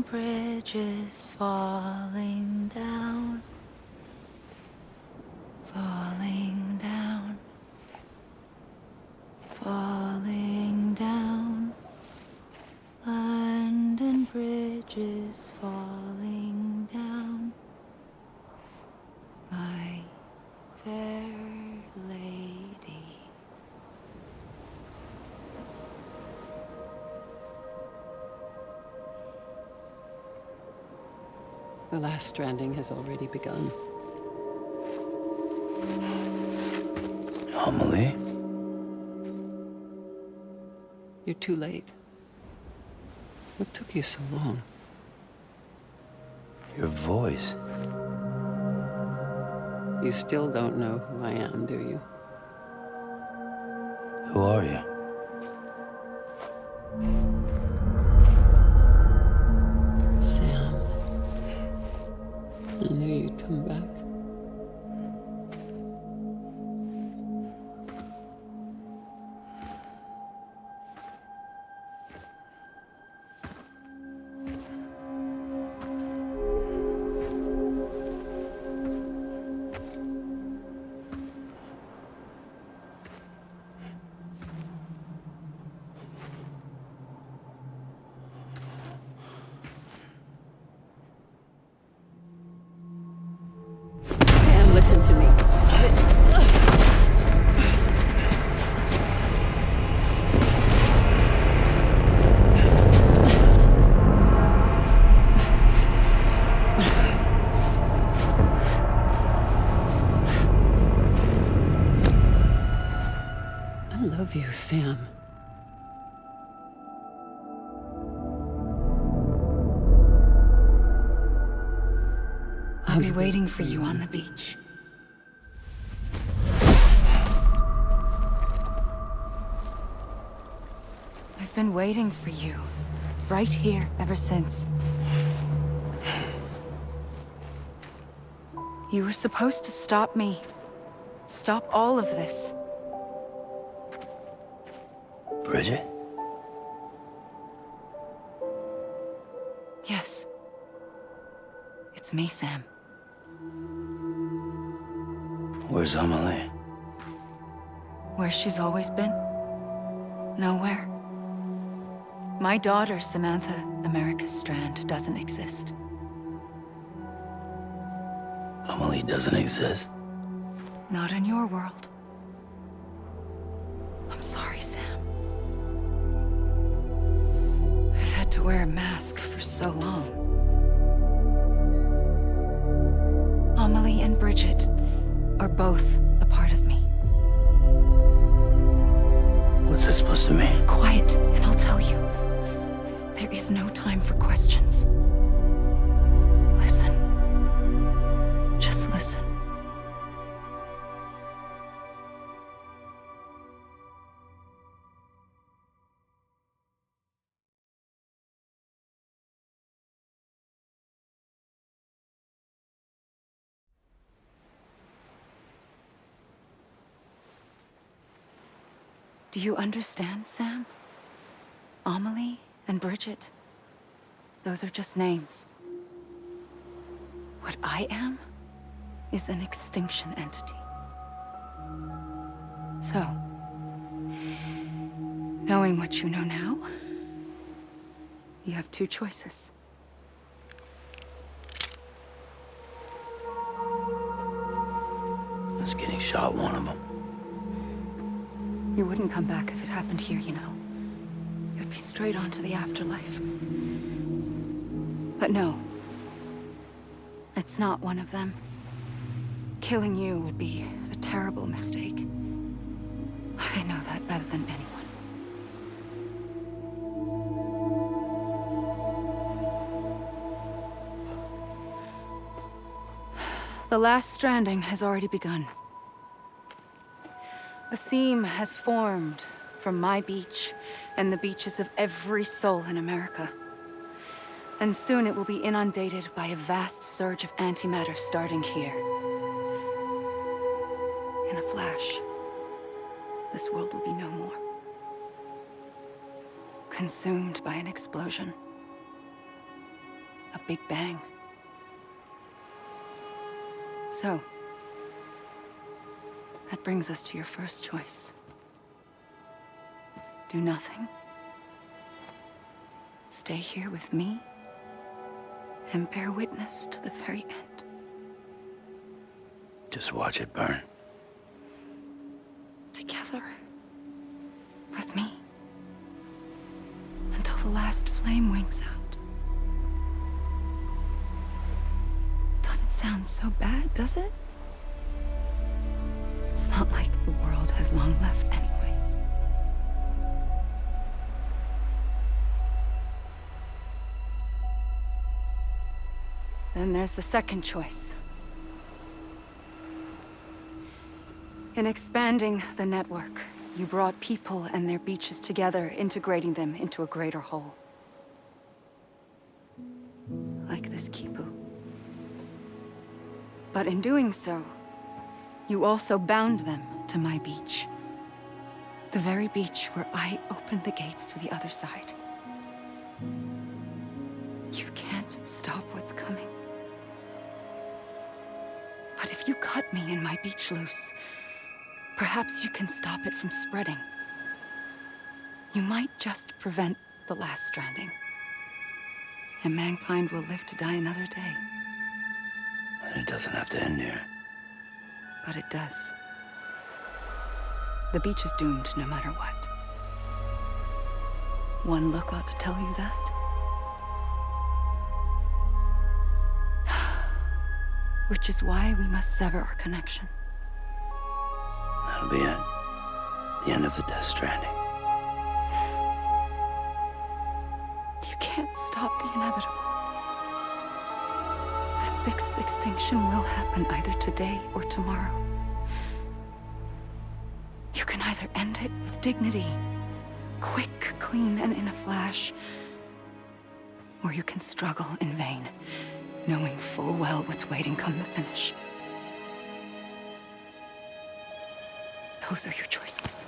and bridges falling down, falling down, falling down. London bridges falling down, my fair lady. The last stranding has already begun. Amelie? You're too late. What took you so long? Your voice. You still don't know who I am, do you? Who are you? Sam. I knew you'd come back. Sam, listen to me. I love you, Sam. I'll be waiting for you on the beach. I've been waiting for you, right here, ever since. You were supposed to stop me. Stop all of this. Bridget? Yes. It's me, Sam. Where's Amelie? Where she's always been? Nowhere. My daughter, Samantha America Strand, doesn't exist. Amelie doesn't exist. Not in your world. I'm sorry, Sam. I've had to wear a mask for so long. Amelie and Bridget are both a part of me. What's this supposed to mean? Quiet, and I'll tell you. There is no time for questions. Listen. Just listen. Do you understand, Sam? Amelie and Bridget, those are just names. What I am is an extinction entity. So, knowing what you know now, you have two choices. Is getting shot one of them? You wouldn't come back if it happened here, you know. You'd be straight on to the afterlife. But no. It's not one of them. Killing you would be a terrible mistake. I know that better than anyone. The last stranding has already begun. A seam has formed from my beach and the beaches of every soul in America. And soon it will be inundated by a vast surge of antimatter starting here. In a flash, this world will be no more. Consumed by an explosion. Big Bang. So, that brings us to your first choice. Do nothing. Stay here with me and bear witness to the very end. Just watch it burn. Together. With me. Until the last flame winks out. Doesn't sound so bad, does it? It's not like the world has long left anyway. Then there's the second choice. In expanding the network, you brought people and their beaches together, integrating them into a greater whole. Like this Kipu. But in doing so, you also bound them to my beach. The very beach where I opened the gates to the other side. You can't stop what's coming. But if you cut me and my beach loose, perhaps you can stop it from spreading. You might just prevent the last stranding. And mankind will live to die another day. And it doesn't have to end here. But it does. The beach is doomed no matter what. One look ought to tell you that. Which is why we must sever our connection. That'll be it. The end of the Death Stranding. You can't stop the inevitable. The sixth extinction will happen either today or tomorrow. You can either end it with dignity, quick, clean, and in a flash, or you can struggle in vain, knowing full well what's waiting come the finish. Those are your choices.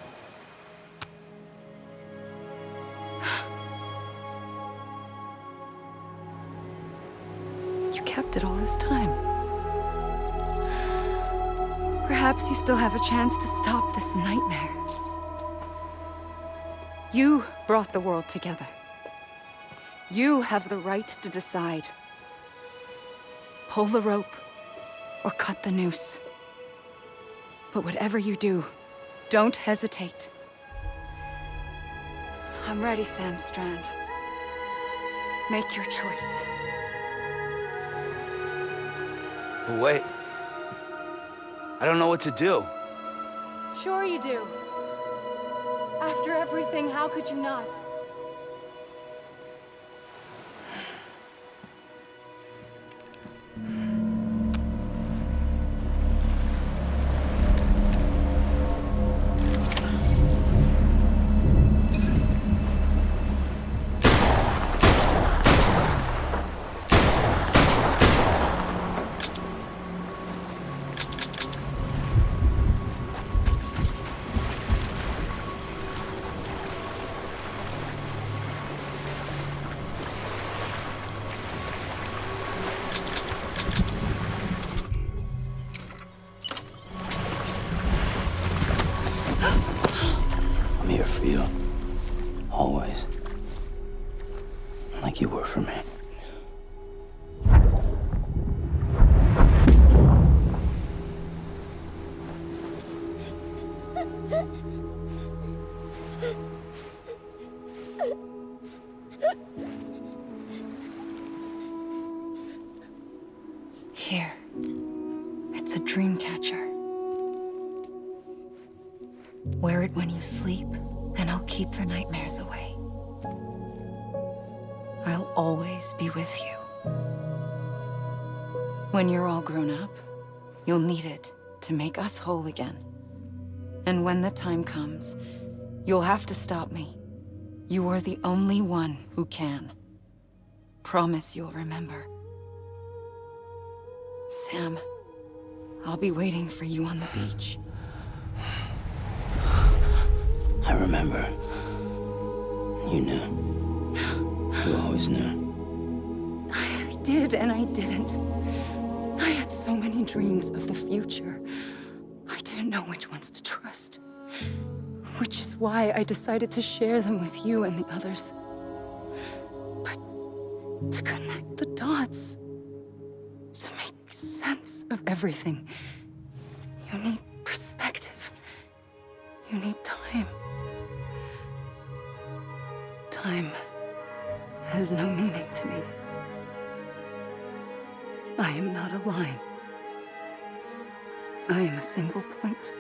You kept it all this time. Perhaps you still have a chance to stop this nightmare. You brought the world together. You have the right to decide. Pull the rope or cut the noose. But whatever you do, don't hesitate. I'm ready, Sam Strand. Make your choice. Wait. I don't know what to do. Sure you do. After everything, how could you not? I'm here for you. Always. Like you were for me. Here. It's a dream catcher. Wear it when you sleep, and I'll keep the nightmares away. I'll always be with you. When you're all grown up, you'll need it to make us whole again. And when the time comes, you'll have to stop me. You are the only one who can. Promise you'll remember. Sam, I'll be waiting for you on the beach. I remember. You knew. You always knew. I did and I didn't. I had so many dreams of the future. I didn't know which ones to trust. Which is why I decided to share them with you and the others. But to connect the dots, to make sense of everything, you need perspective. You need time. Time has no meaning to me. I am not a line. I am a single point.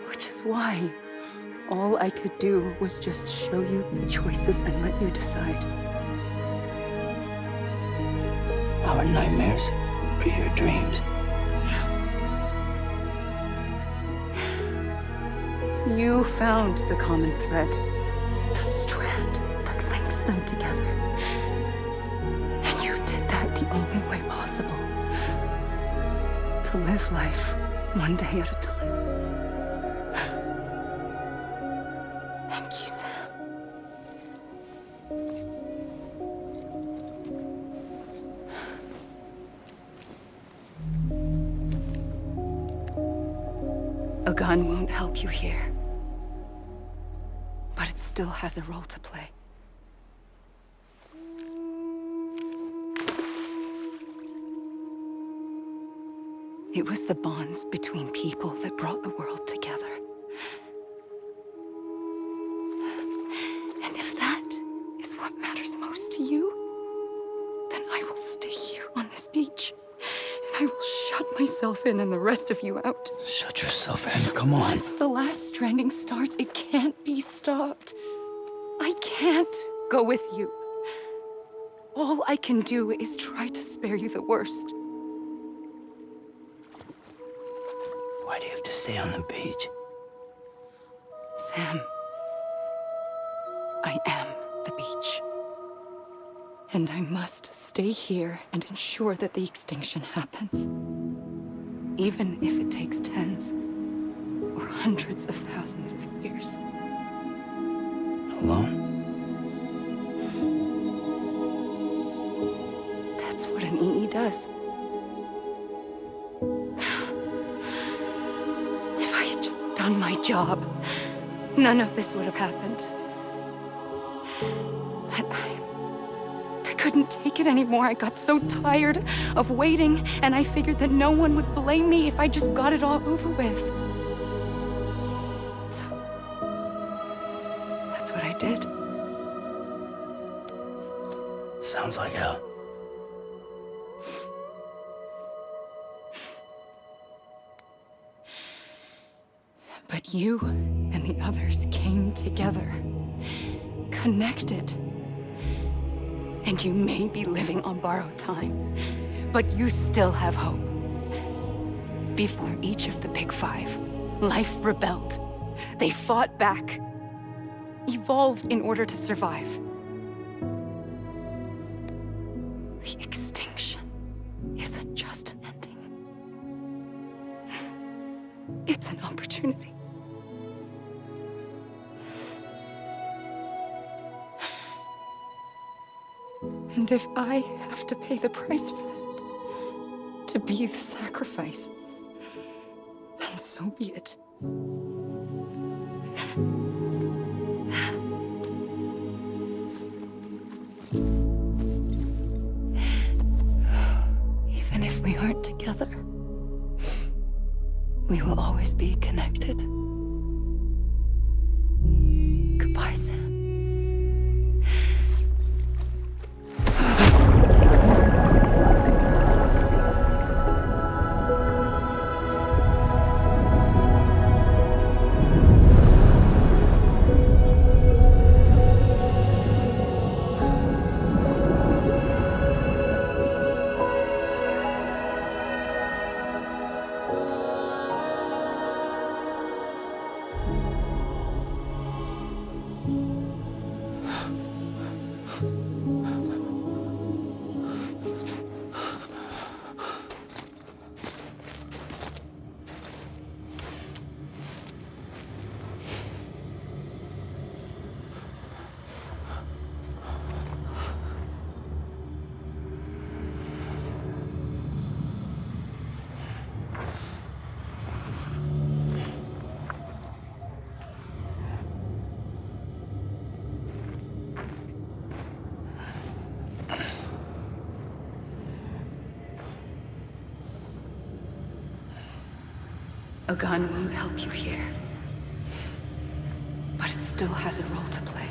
Which is why all I could do was just show you the choices and let you decide. Our nightmares are your dreams. You found the common thread, the strand that links them together. And you did that the only way possible. To live life one day at a time. Thank you, Sam. A gun won't help you here. But it still has a role to play. It was the bonds between people that brought the world together. And if that is what matters most to you, then I will stay here on this beach. And I will shut myself in and the rest of you out. Shut yourself in. Come on. Once the last stranding starts, it can't be stopped. I can't go with you. All I can do is try to spare you the worst. Why do you have to stay on the beach? Sam, I am the beach. And I must stay here and ensure that the extinction happens. Even if it takes tens or hundreds of thousands of years. Alone? That's what an EE does. If I had just done my job, none of this would have happened. But I couldn't take it anymore. I got so tired of waiting, and I figured that no one would blame me if I just got it all over with. So, that's what I did. Sounds like hell. But you and the others came together, connected. And you may be living on borrowed time, but you still have hope. Before each of the Big Five, life rebelled. They fought back, evolved in order to survive. The extinction isn't just an ending. It's an opportunity. And if I have to pay the price for that, to be the sacrifice, then so be it. Even if we aren't together, we will always be connected. Goodbye, Sam. A gun won't help you here. But it still has a role to play.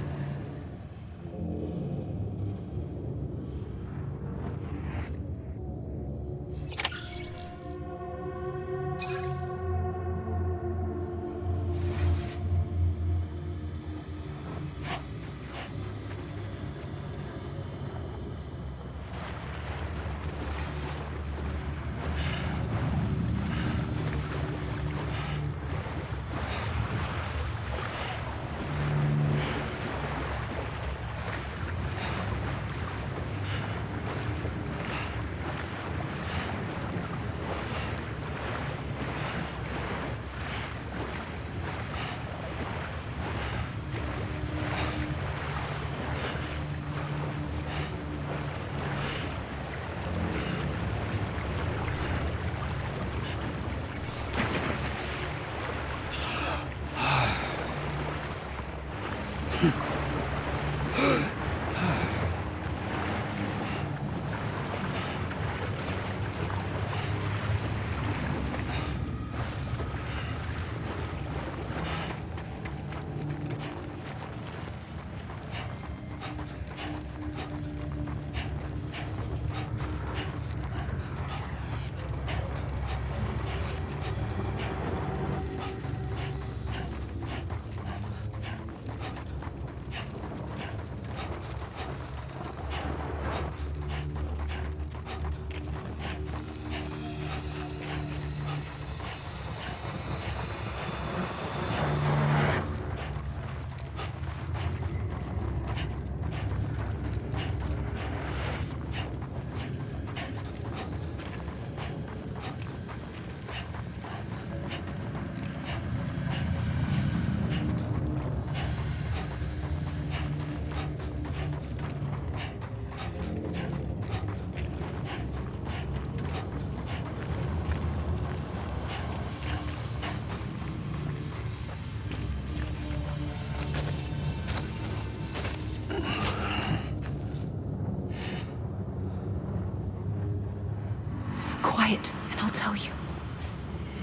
Quiet, and I'll tell you.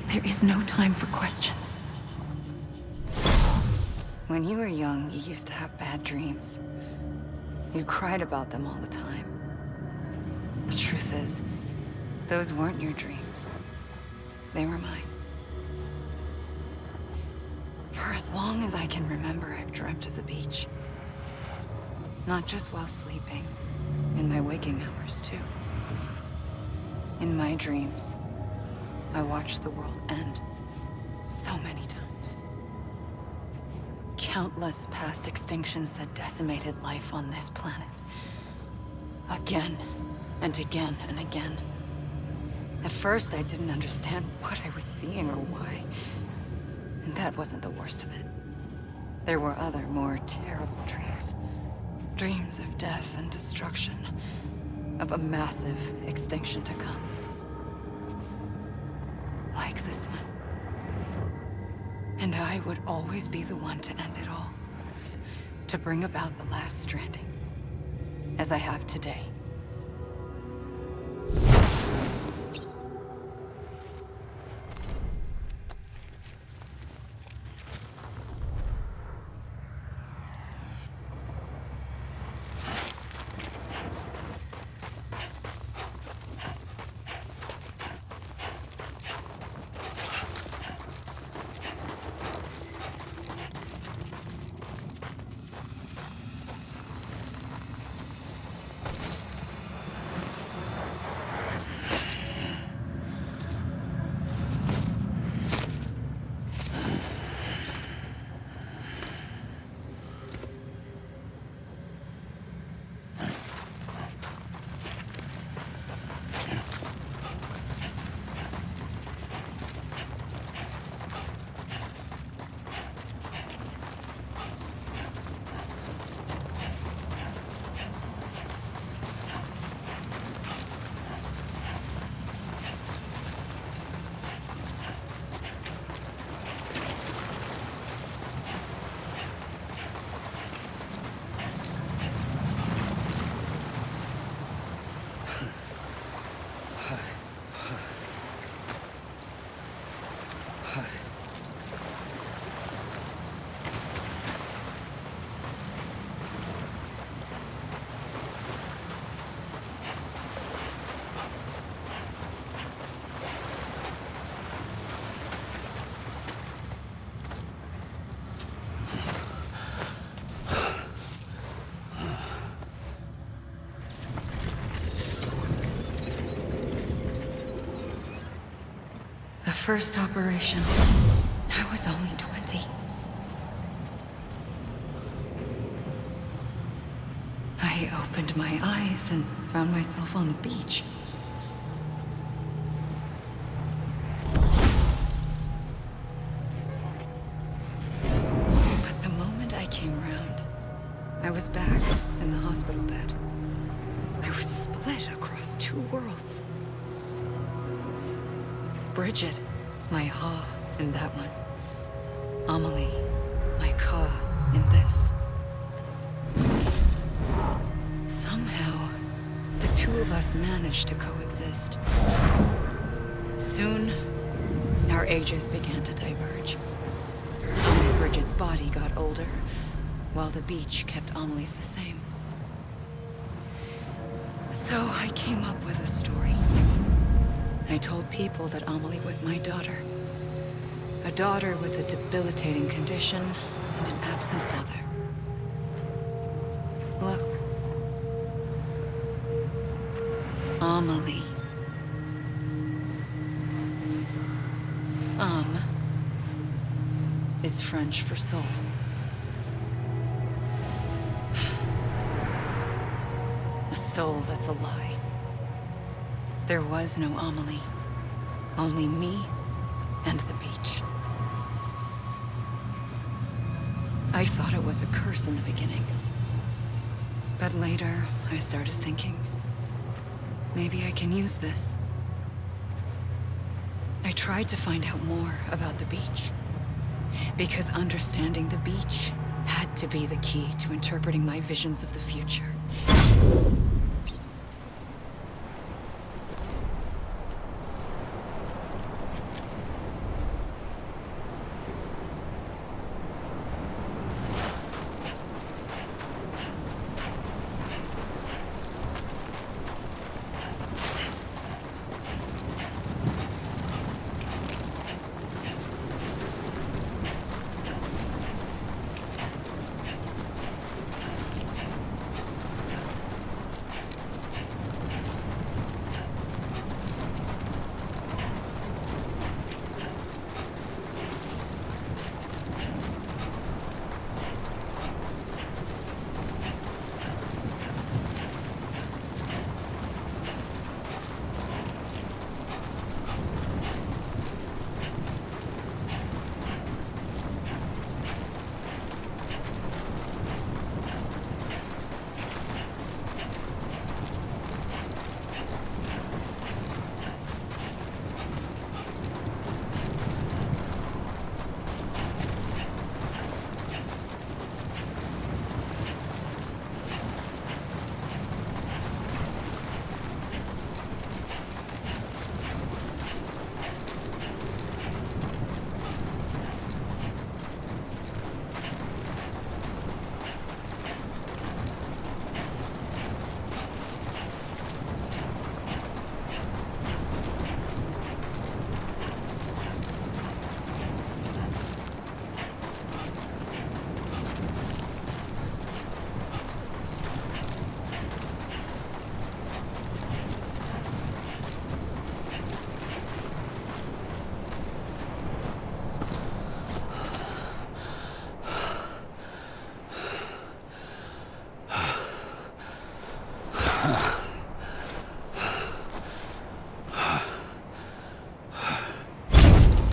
There is no time for questions. When you were young, you used to have bad dreams. You cried about them all the time. The truth is, those weren't your dreams. They were mine. For as long as I can remember, I've dreamt of the beach. Not just while sleeping, in my waking hours too. In my dreams, I watched the world end so many times. Countless past extinctions that decimated life on this planet. Again, and again, and again. At first, I didn't understand what I was seeing or why. And that wasn't the worst of it. There were other, more terrible dreams. Dreams of death and destruction. Of a massive extinction to come. Like this one. And I would always be the one to end it all. To bring about the last stranding. As I have today. first operation, I was only 20. I opened my eyes and found myself on the beach. But the moment I came round, I was back in the hospital bed. I was split across two worlds. Bridget, my Ha in that one. Amelie, my Ka in this. Somehow, the two of us managed to coexist. Soon, our ages began to diverge. Bridget's body got older, while the beach kept Amelie's the same. So I came up with a story. I told people that Amelie was my daughter. A daughter with a debilitating condition and an absent father. Look. Amelie. Is French for soul. A soul that's a lie. There was no Amelie. Only me and the beach. I thought it was a curse in the beginning. But later, I started thinking, maybe I can use this. I tried to find out more about the beach. Because understanding the beach had to be the key to interpreting my visions of the future.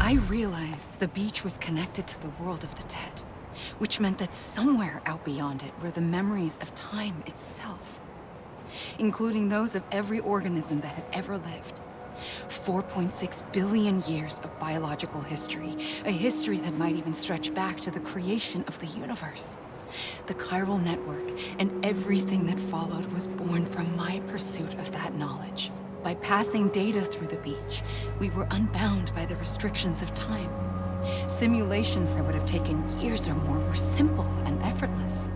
I realized the beach was connected to the world of the dead, which meant that somewhere out beyond it were the memories of time itself, including those of every organism that had ever lived. 4.6 billion years of biological history, a history that might even stretch back to the creation of the universe. The chiral network and everything that followed was born from my pursuit of that knowledge. By passing data through the beach, we were unbound by the restrictions of time. Simulations that would have taken years or more were simple and effortless.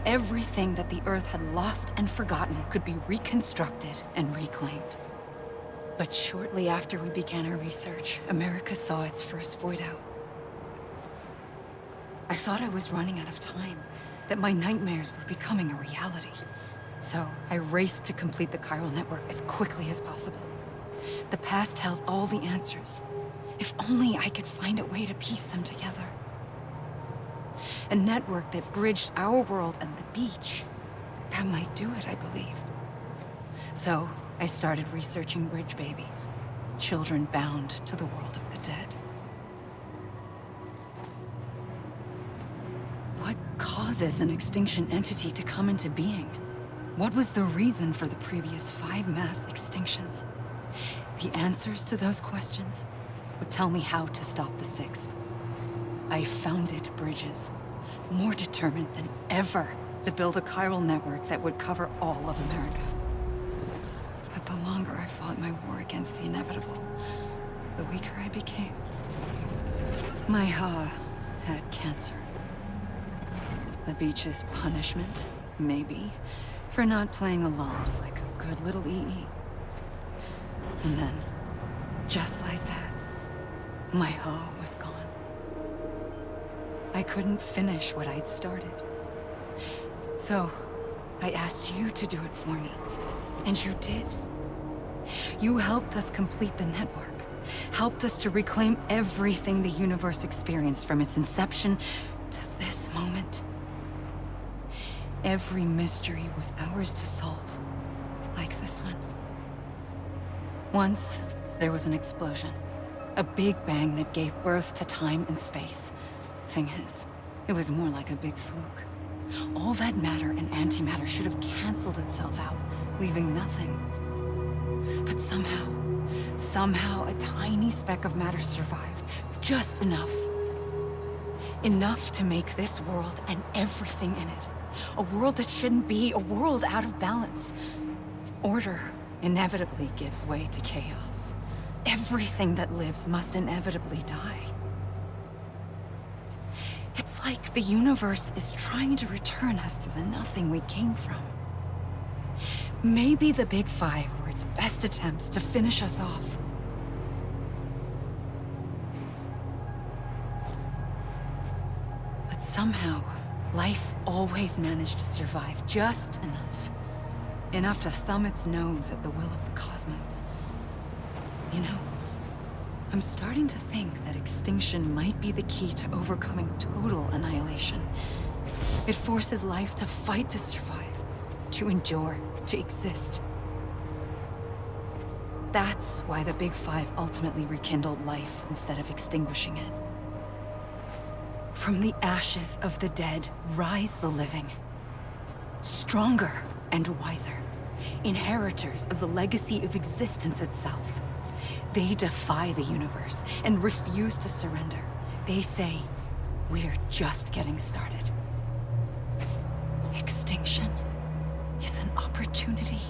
Everything that the Earth had lost and forgotten could be reconstructed and reclaimed. But shortly after we began our research, America saw its first void out. I thought I was running out of time, that my nightmares were becoming a reality. So I raced to complete the chiral network as quickly as possible. The past held all the answers, If only I could find a way to piece them together. A network that bridged our world and the beach. That might do it, I believed. So, I started researching bridge babies. Children bound to the world of the dead. What causes an extinction entity to come into being? What was the reason for the previous 5 mass extinctions? The answers to those questions would tell me how to stop the 6th. I founded bridges, more determined than ever to build a chiral network that would cover all of America. But the longer I fought my war against the inevitable, the weaker I became. My Ha had cancer. The beach's punishment, maybe, for not playing along like a good little EE. And then, just like that, my Ha was gone. I couldn't finish what I'd started. So, I asked you to do it for me. And you did. You helped us complete the network. Helped us to reclaim everything the universe experienced from its inception to this moment. Every mystery was ours to solve. Like this one. Once, there was an explosion. A big bang that gave birth to time and space. Thing is, it was more like a big fluke. All that matter and antimatter should have canceled itself out, leaving nothing. But somehow a tiny speck of matter survived. Just enough. Enough to make this world and everything in it. A world that shouldn't be, a world out of balance. Order inevitably gives way to chaos. Everything that lives must inevitably die. It's like the universe is trying to return us to the nothing we came from. Maybe the Big Five were its best attempts to finish us off. But somehow, life always managed to survive just enough. Enough to thumb its nose at the will of the cosmos. You know, I'm starting to think that extinction might be the key to overcoming total annihilation. It forces life to fight to survive, to endure, to exist. That's why the Big Five ultimately rekindled life instead of extinguishing it. From the ashes of the dead rise the living. Stronger and wiser. Inheritors of the legacy of existence itself. They defy the universe and refuse to surrender. They say, we're just getting started. Extinction is an opportunity.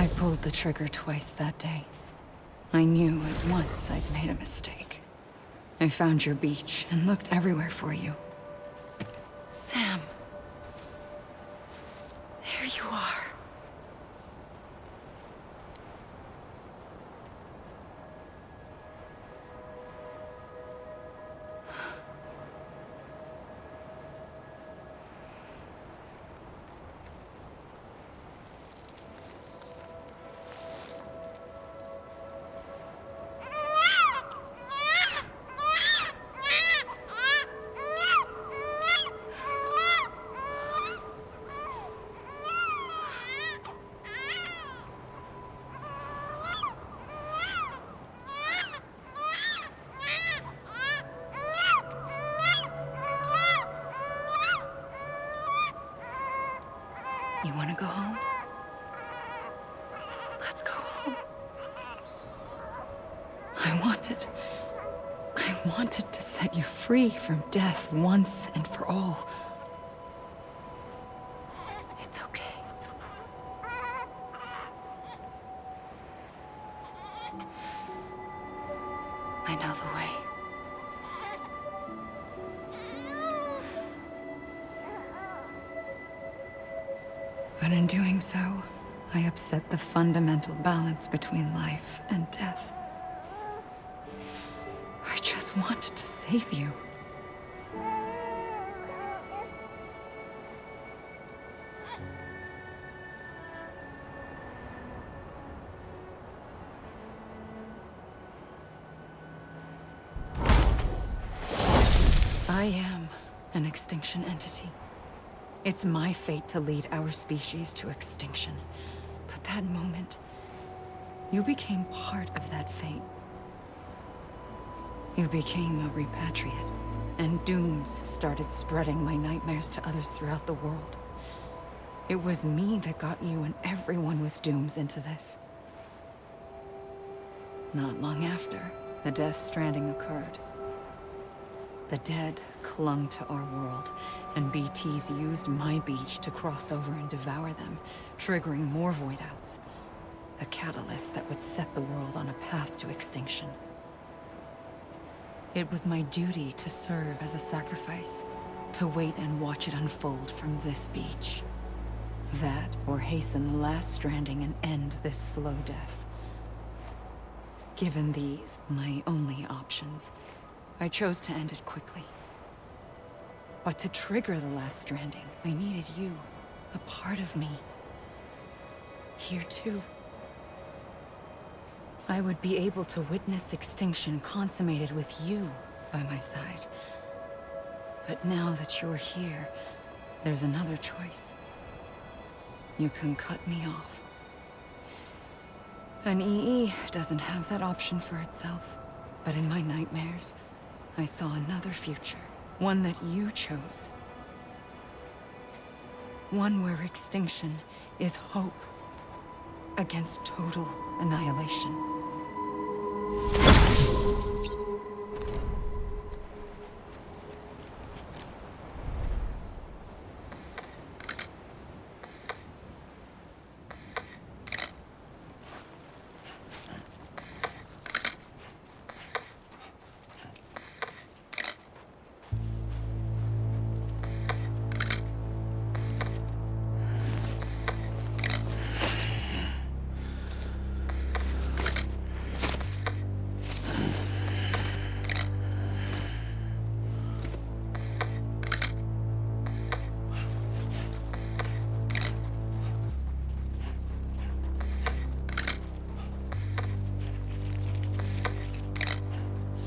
I pulled the trigger twice that day. I knew at once I'd made a mistake. I found your beach and looked everywhere for you. Sam. There you are. You want to go home? Let's go home. I wanted to set you free from death once and for all. It's okay. I know the way. But in doing so, I upset the fundamental balance between life and death. I just wanted to save you. I am an extinction entity. It's my fate to lead our species to extinction. But that moment, you became part of that fate. You became a repatriate, and dooms started spreading my nightmares to others throughout the world. It was me that got you and everyone with dooms into this. Not long after, the Death Stranding occurred. The dead clung to our world, and BTs used my beach to cross over and devour them, triggering more void outs. A catalyst that would set the world on a path to extinction. It was my duty to serve as a sacrifice, to wait and watch it unfold from this beach. That, or hasten the last stranding and end this slow death. Given these, my only options, I chose to end it quickly. But to trigger the last stranding, I needed you, a part of me. Here too. I would be able to witness extinction consummated with you by my side. But now that you're here, there's another choice. You can cut me off. An EE doesn't have that option for itself. But in my nightmares, I saw another future. One that you chose. One where extinction is hope against total annihilation.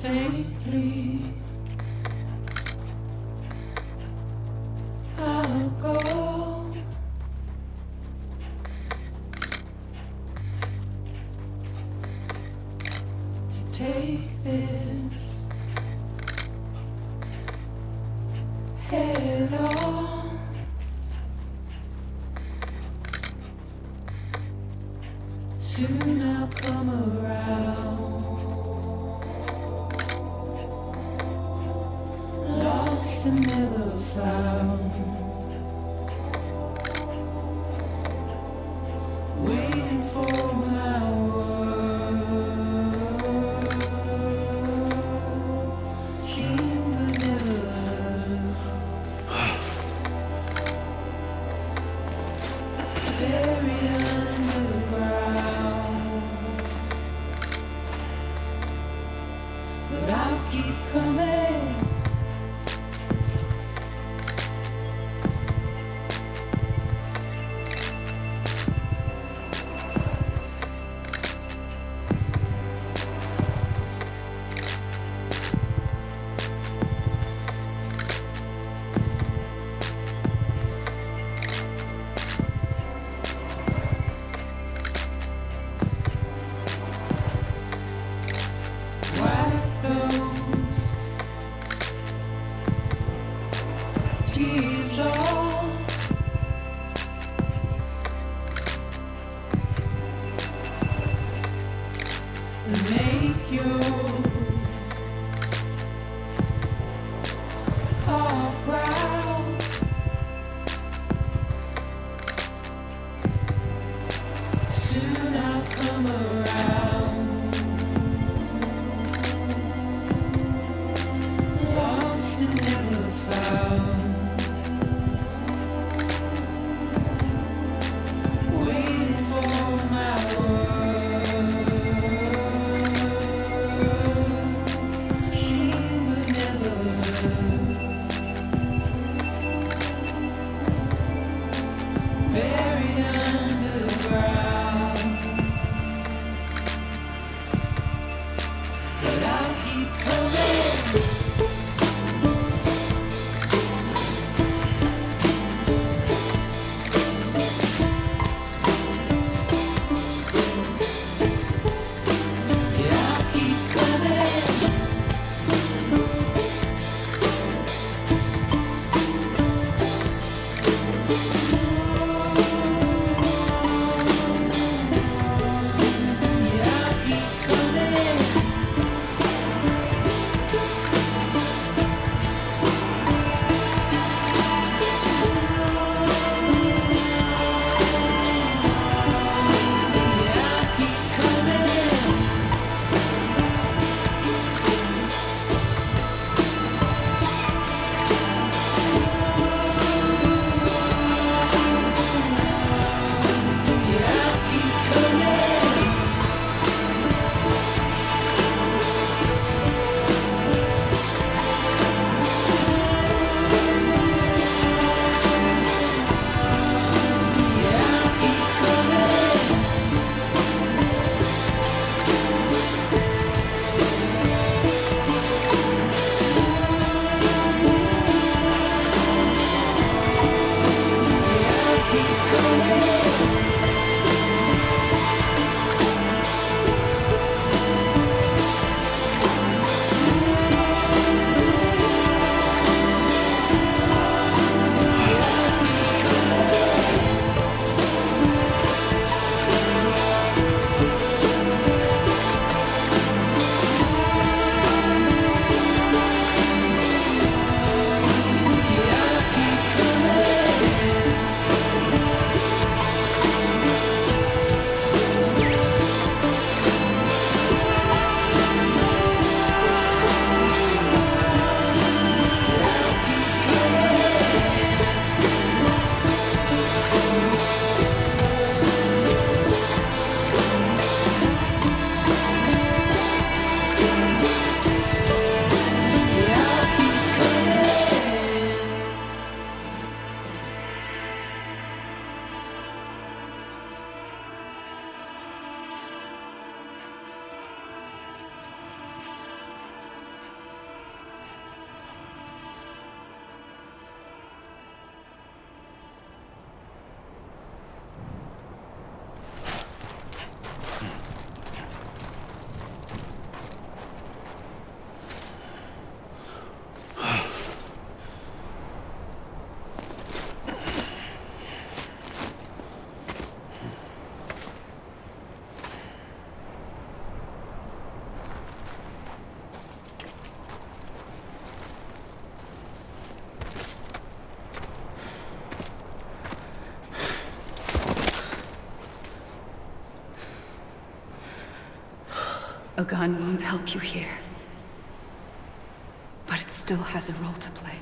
Faintly, I'll go to take this head on. Soon I'll come around. Lost and never found, waiting for but I'll keep coming. Wipe those tears off. And make your heart proud. Soon I'll come around. Lost and never found. Waiting for my words. Seen but never heard. Buried underground. But I'll keep coming. Yeah, I'll keep coming. Yeah, I'll keep coming. Yeah, I'll keep coming. Yeah, I'll keep coming. Yeah, I'll keep coming. Yeah, I'll keep coming. Yeah, I'll keep coming. Yeah, I'll keep coming. A gun won't help you here. But it still has a role to play.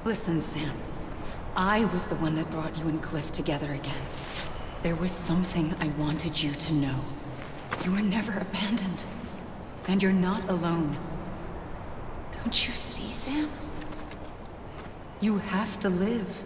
Listen, Sam. I was the one that brought you and Cliff together again. There was something I wanted you to know. You were never abandoned. And you're not alone. Don't you see, Sam? You have to live.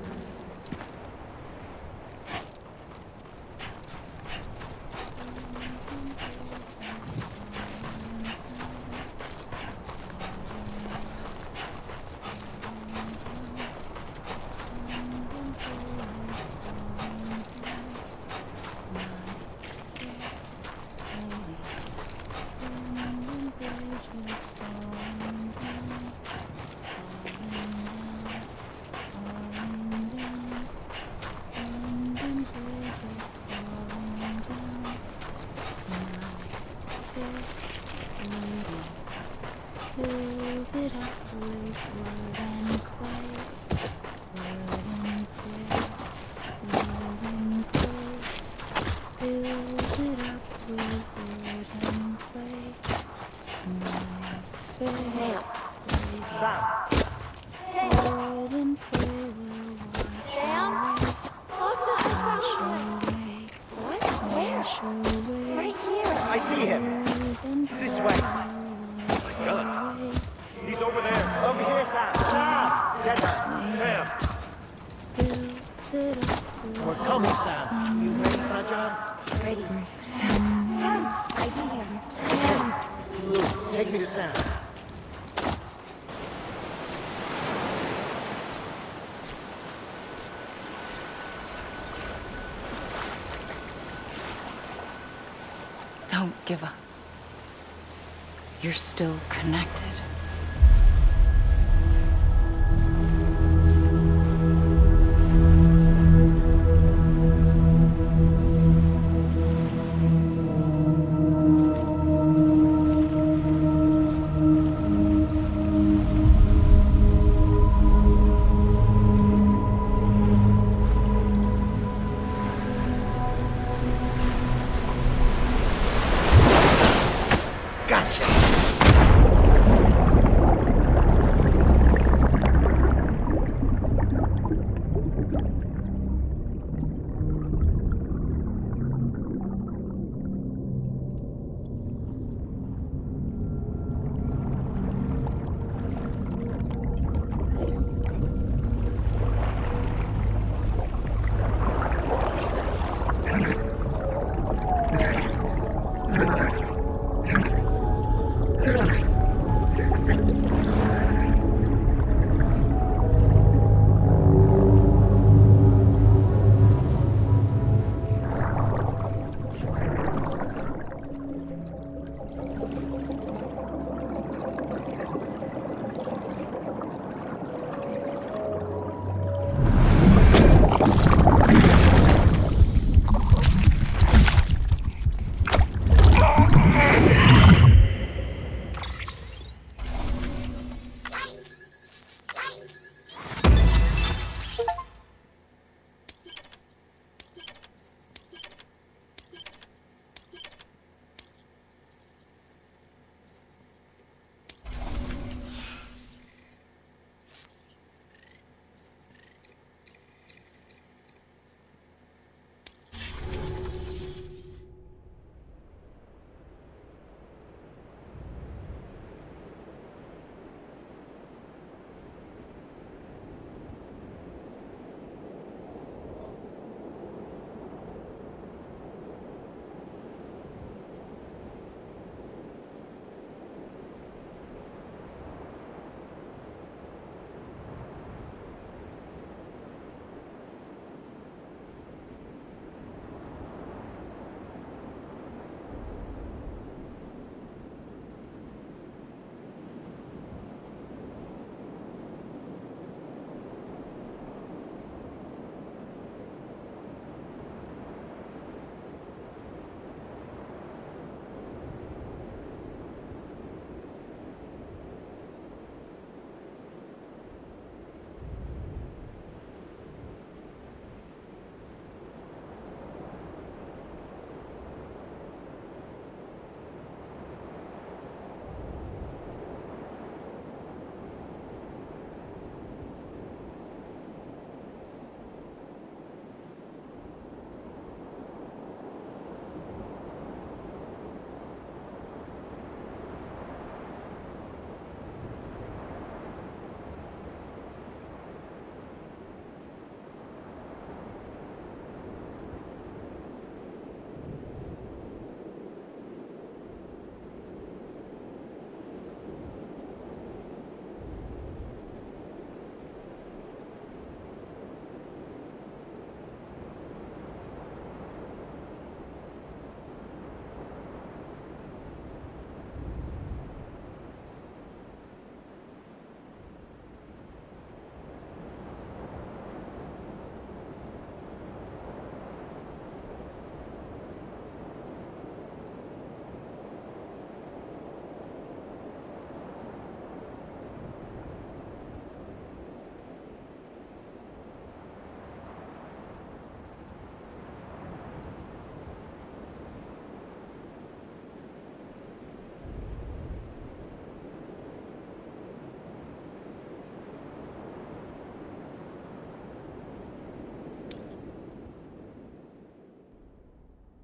I see him. This way. My God. He's over there. Over here, Sam. Sam! Get her. Sam. We're coming, Sam. You ready for a job? Ready. Sam, I see him. Sam. Luke, take me to Sam. Don't give up. You're still connected. Gotcha.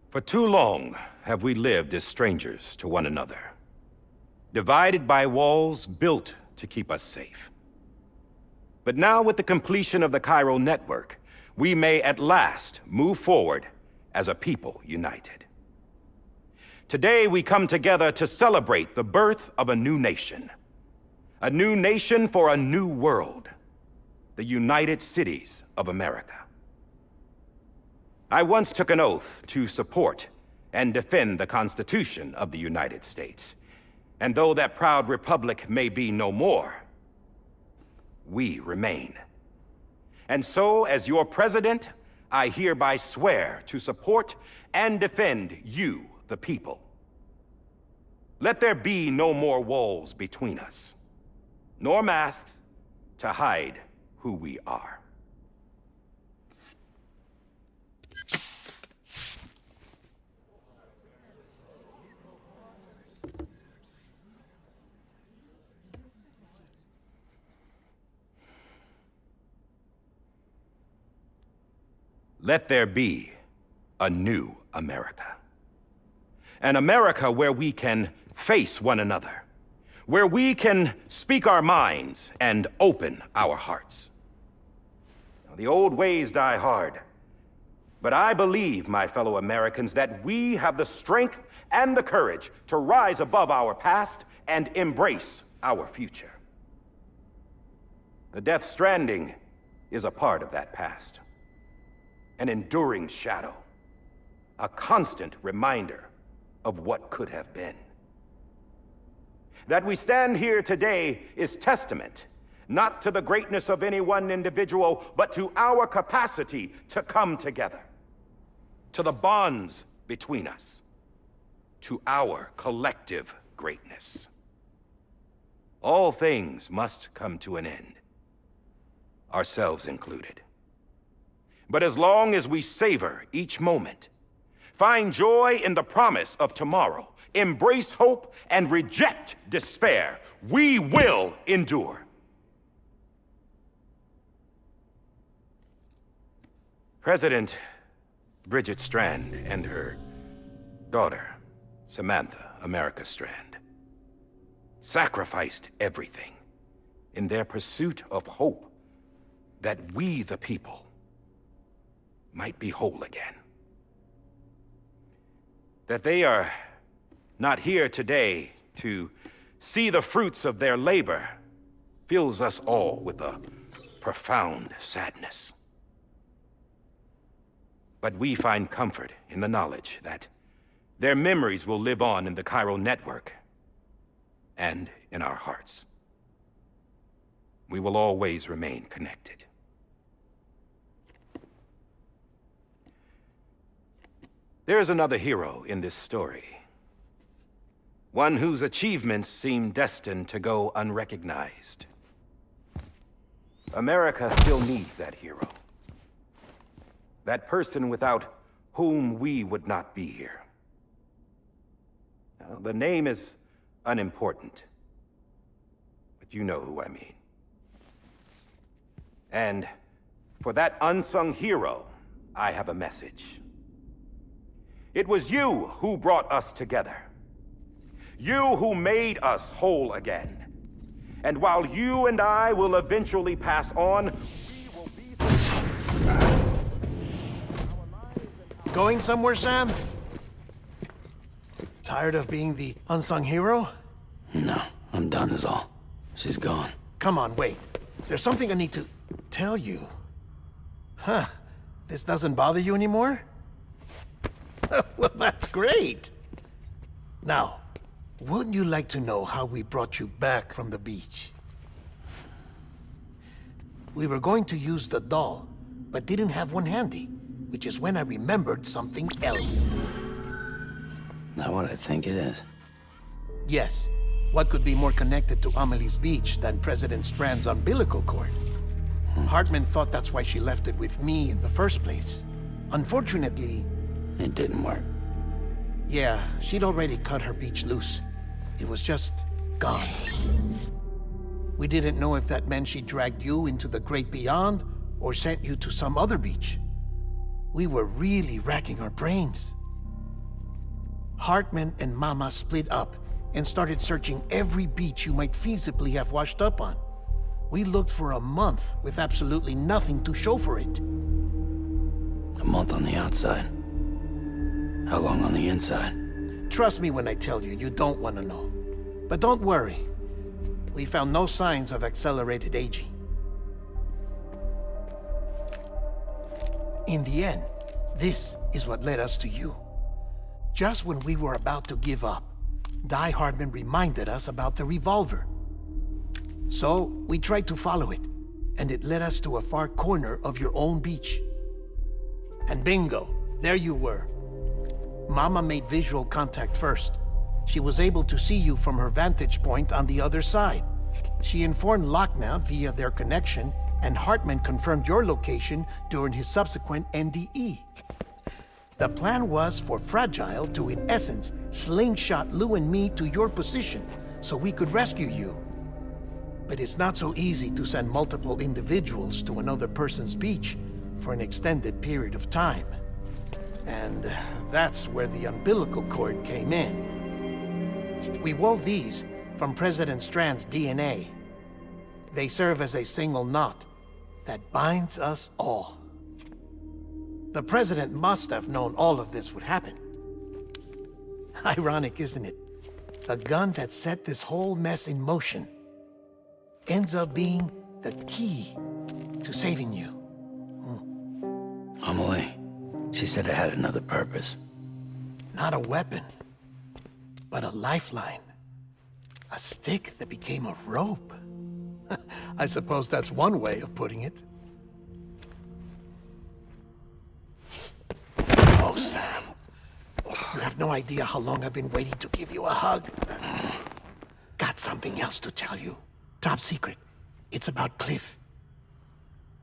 For too long have we lived as strangers to one another, divided by walls built to keep us safe. But now, with the completion of the Chiral network, we may at last move forward as a people united. Today, we come together to celebrate the birth of a new nation. A new nation for a new world. The United Cities of America. I once took an oath to support and defend the Constitution of the United States. And though that proud republic may be no more, we remain. And so, as your president, I hereby swear to support and defend you, the people. Let there be no more walls between us, nor masks to hide who we are. Let there be a new America. An America where we can face one another, where we can speak our minds and open our hearts. Now, the old ways die hard, but I believe, my fellow Americans, that we have the strength and the courage to rise above our past and embrace our future. The Death Stranding is a part of that past. An enduring shadow, a constant reminder of what could have been. That we stand here today is testament, not to the greatness of any one individual, but to our capacity to come together, to the bonds between us, to our collective greatness. All things must come to an end, ourselves included. But as long as we savor each moment, find joy in the promise of tomorrow, embrace hope, and reject despair, we will endure. President Bridget Strand and her daughter, Samantha America Strand, sacrificed everything in their pursuit of hope that we, the people, might be whole again. That they are not here today to see the fruits of their labor fills us all with a profound sadness. But we find comfort in the knowledge that their memories will live on in the Chiral network and in our hearts. We will always remain connected. There is another hero in this story. One whose achievements seem destined to go unrecognized. America still needs that hero. That person without whom we would not be here. Now, the name is unimportant, but you know who I mean. And for that unsung hero, I have a message. It was you who brought us together. You who made us whole again. And while you and I will eventually pass on, we will be... Going somewhere, Sam? Tired of being the unsung hero? No, I'm done is all. She's gone. Come on, wait. There's something I need to tell you. Huh. This doesn't bother you anymore? Well, that's great. Now, wouldn't you like to know how we brought you back from the beach? We were going to use the doll, but didn't have one handy, which is when I remembered something else. Not what I think it is. Yes. What could be more connected to Amelie's beach than President Strand's umbilical cord? Hartman thought that's why she left it with me in the first place. Unfortunately... It didn't work. Yeah, she'd already cut her beach loose. It was just gone. We didn't know if that meant she dragged you into the great beyond or sent you to some other beach. We were really racking our brains. Hartman and Mama split up and started searching every beach you might feasibly have washed up on. We looked for a month with absolutely nothing to show for it. A month on the outside. How long on the inside? Trust me when I tell you, you don't want to know. But don't worry. We found no signs of accelerated aging. In the end, this is what led us to you. Just when we were about to give up, Die Hardman reminded us about the revolver. So, we tried to follow it, and it led us to a far corner of your own beach. And bingo, there you were. Mama made visual contact first. She was able to see you from her vantage point on the other side. She informed Lochna via their connection, and Hartman confirmed your location during his subsequent NDE. The plan was for Fragile to, in essence, slingshot Lou and me to your position so we could rescue you. But it's not so easy to send multiple individuals to another person's beach for an extended period of time. And that's where the umbilical cord came in. We wove these from President Strand's DNA. They serve as a single knot that binds us all. The President must have known all of this would happen. Ironic, isn't it? The gun that set this whole mess in motion ends up being the key to saving you. Amelie, she said it had another purpose. Not a weapon, but a lifeline. A stick that became a rope. I suppose that's one way of putting it. Oh, Sam. You have no idea how long I've been waiting to give you a hug. Got something else to tell you. Top secret. It's about Cliff.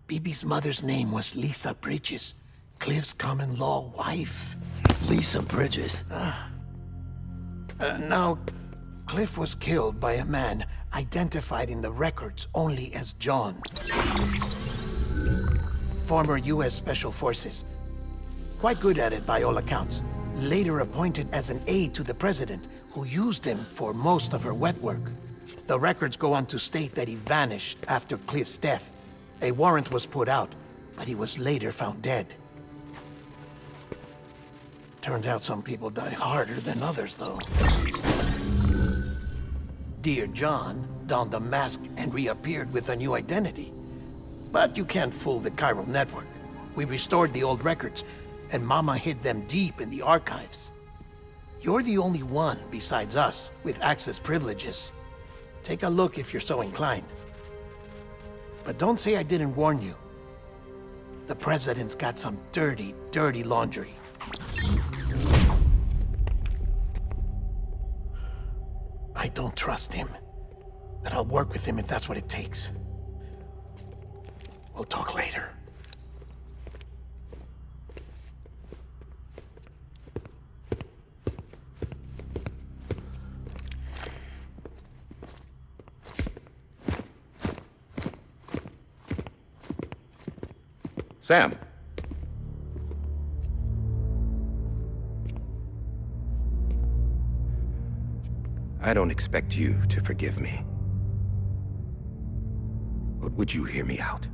Bibi's mother's name was Lisa Bridges, Cliff's common-law wife. Lisa Bridges? Now, Cliff was killed by a man identified in the records only as John. Former U.S. Special Forces. Quite good at it by all accounts. Later appointed as an aide to the president, who used him for most of her wet work. The records go on to state that he vanished after Cliff's death. A warrant was put out, but he was later found dead. Turned out some people die harder than others, though. Dear John donned a mask and reappeared with a new identity. But you can't fool the chiral network. We restored the old records, and Mama hid them deep in the archives. You're the only one, besides us, with access privileges. Take a look if you're so inclined. But don't say I didn't warn you. The President's got some dirty, dirty laundry. I don't trust him, but I'll work with him if that's what it takes. We'll talk later. Sam. I don't expect you to forgive me. But would you hear me out?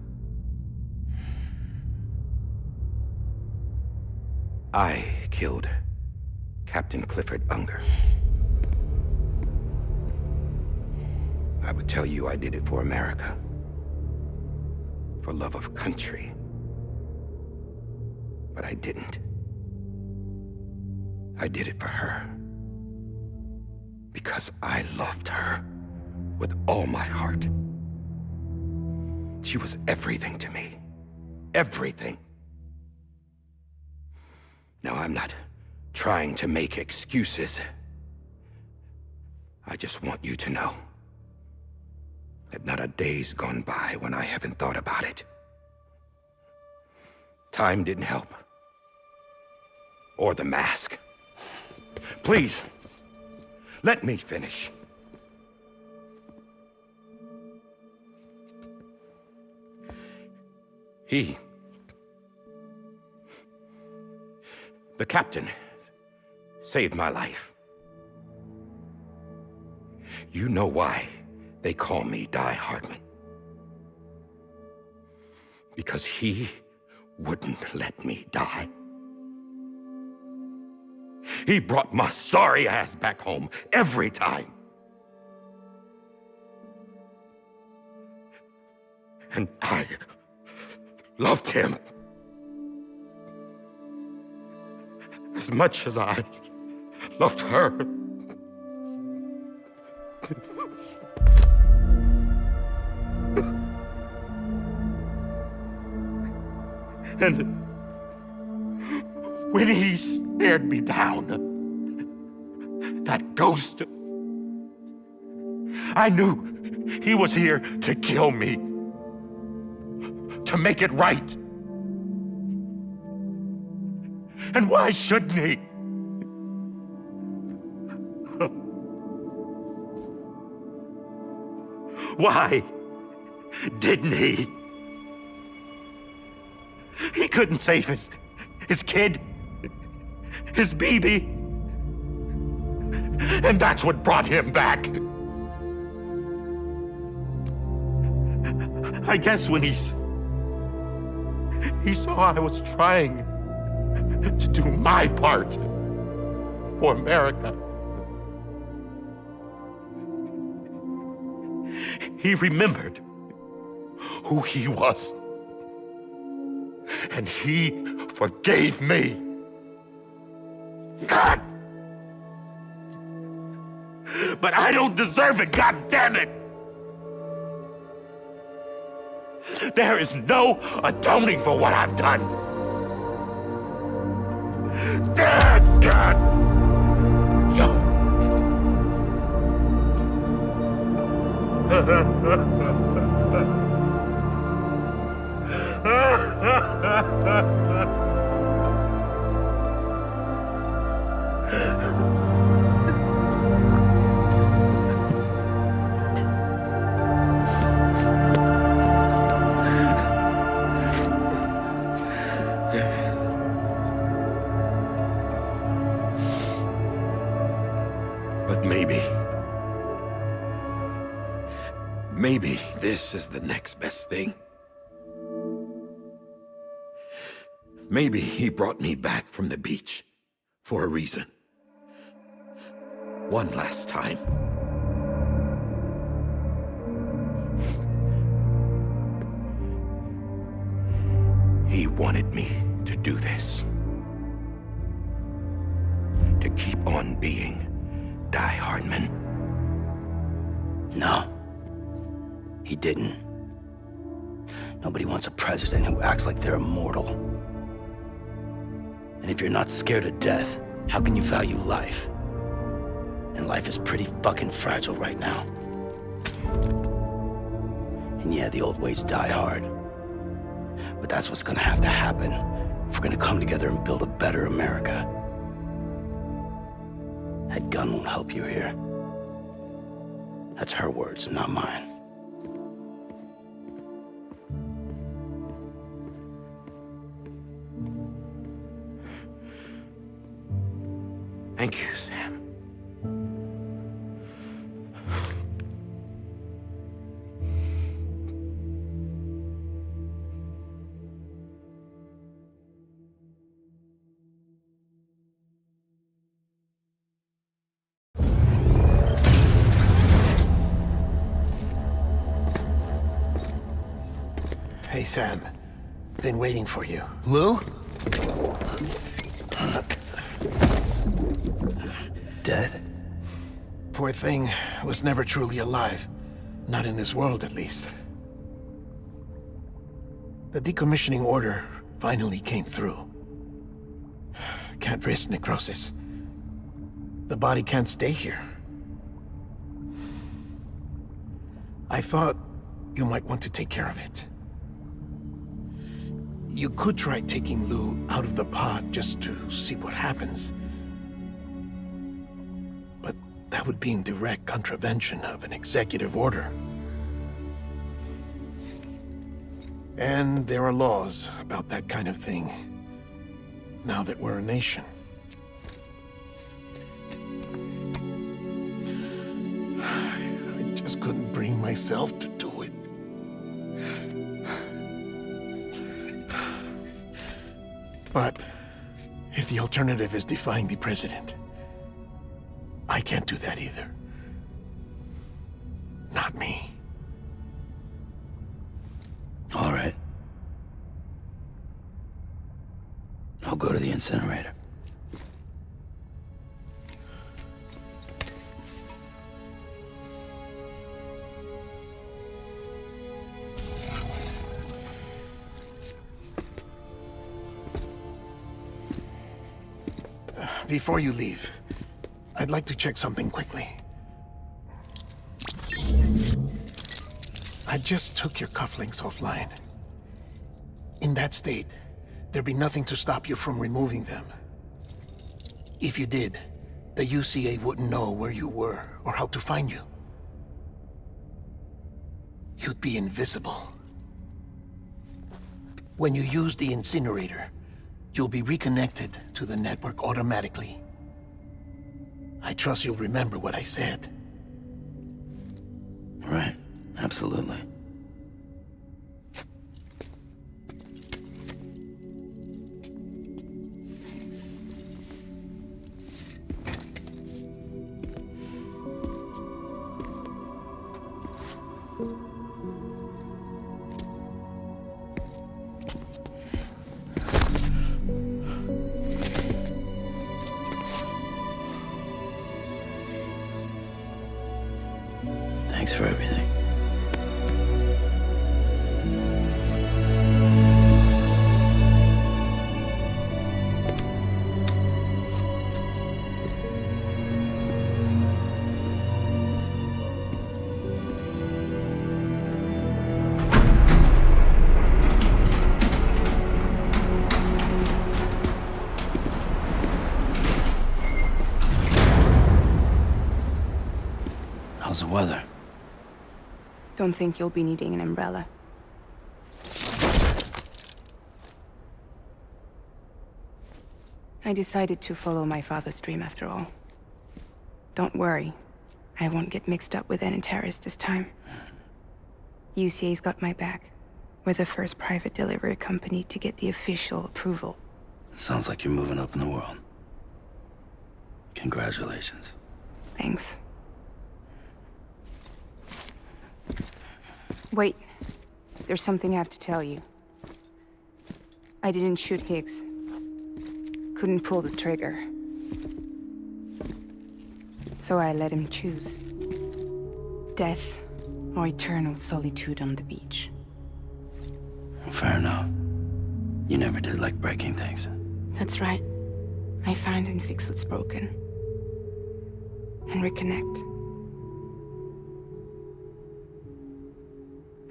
I killed Captain Clifford Unger. I would tell you I did it for America. For love of country. But I didn't. I did it for her. Because I loved her with all my heart. She was everything to me. Everything. Now, I'm not trying to make excuses. I just want you to know that not a day's gone by when I haven't thought about it. Time didn't help. Or the mask. Please, let me finish. The captain saved my life. You know why they call me Die Hardman. Because he wouldn't let me die. He brought my sorry ass back home every time. And I loved him as much as I loved her. And when he stared me down, that ghost, I knew he was here to kill me, to make it right. And why shouldn't he? Why didn't he? He couldn't save his kid, his baby. And that's what brought him back. I guess when he saw I was trying to do my part for America, he remembered who he was. And he forgave me. God! But I don't deserve it, God damn it! There is no atoning for what I've done. Dad, God! But maybe this is the next best thing. Maybe he brought me back from the beach for a reason. One last time. He wanted me to do this. To keep on being Die Hardman. No. He didn't. Nobody wants a president who acts like they're immortal. And if you're not scared of death, how can you value life? And life is pretty fucking fragile right now. And yeah, the old ways die hard. But that's what's gonna have to happen if we're gonna come together and build a better America. That gun won't help you here. That's her words, not mine. Thank you, Sam. Hey, Sam. Been waiting for you. Lou? Dead? Poor thing was never truly alive. Not in this world, at least. The decommissioning order finally came through. Can't risk necrosis. The body can't stay here. I thought you might want to take care of it. You could try taking Lou out of the pod just to see what happens. But that would be in direct contravention of an executive order. And there are laws about that kind of thing, now that we're a nation. just couldn't bring myself to do it. But if the alternative is defying the president, I can't do that either. Not me. All right. I'll go to the incinerator. Before you leave, I'd like to check something quickly. I just took your cufflinks offline. In that state, there'd be nothing to stop you from removing them. If you did, the UCA wouldn't know where you were or how to find you. You'd be invisible. When you use the incinerator, you'll be reconnected to the network automatically. I trust you'll remember what I said. Right. Absolutely. Thanks for everything. How's the weather? Don't think you'll be needing an umbrella. I decided to follow my father's dream after all. Don't worry. I won't get mixed up with any terrorists this time. UCA's got my back. We're the first private delivery company to get the official approval. Sounds like you're moving up in the world. Congratulations. Thanks. Wait. There's something I have to tell you. I didn't shoot Higgs. Couldn't pull the trigger. So I let him choose. Death or eternal solitude on the beach. Fair enough. You never did like breaking things. That's right. I find and fix what's broken. And reconnect.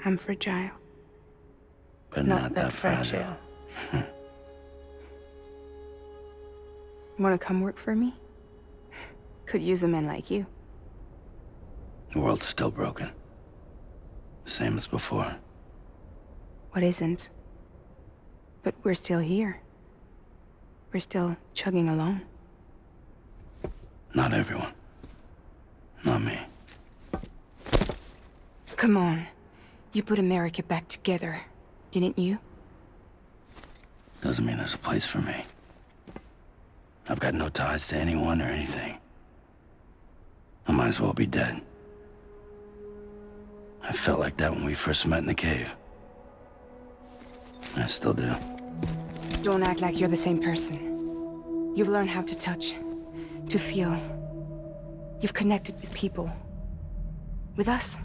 I'm fragile. But not that fragile. Wanna come work for me? Could use a man like you. The world's still broken. The same as before. What isn't? But we're still here. We're still chugging along. Not everyone. Not me. Come on. You put America back together, didn't you? Doesn't mean there's a place for me. I've got no ties to anyone or anything. I might as well be dead. I felt like that when we first met in the cave. I still do. Don't act like you're the same person. You've learned how to touch, to feel. You've connected with people. With us.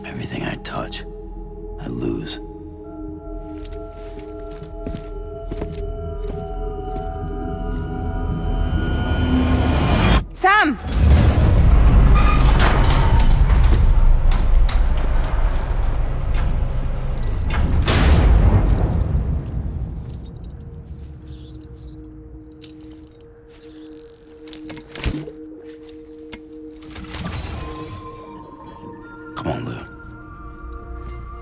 Everything I touch, I lose. Sam! Come on, Lou.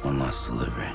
One last delivery.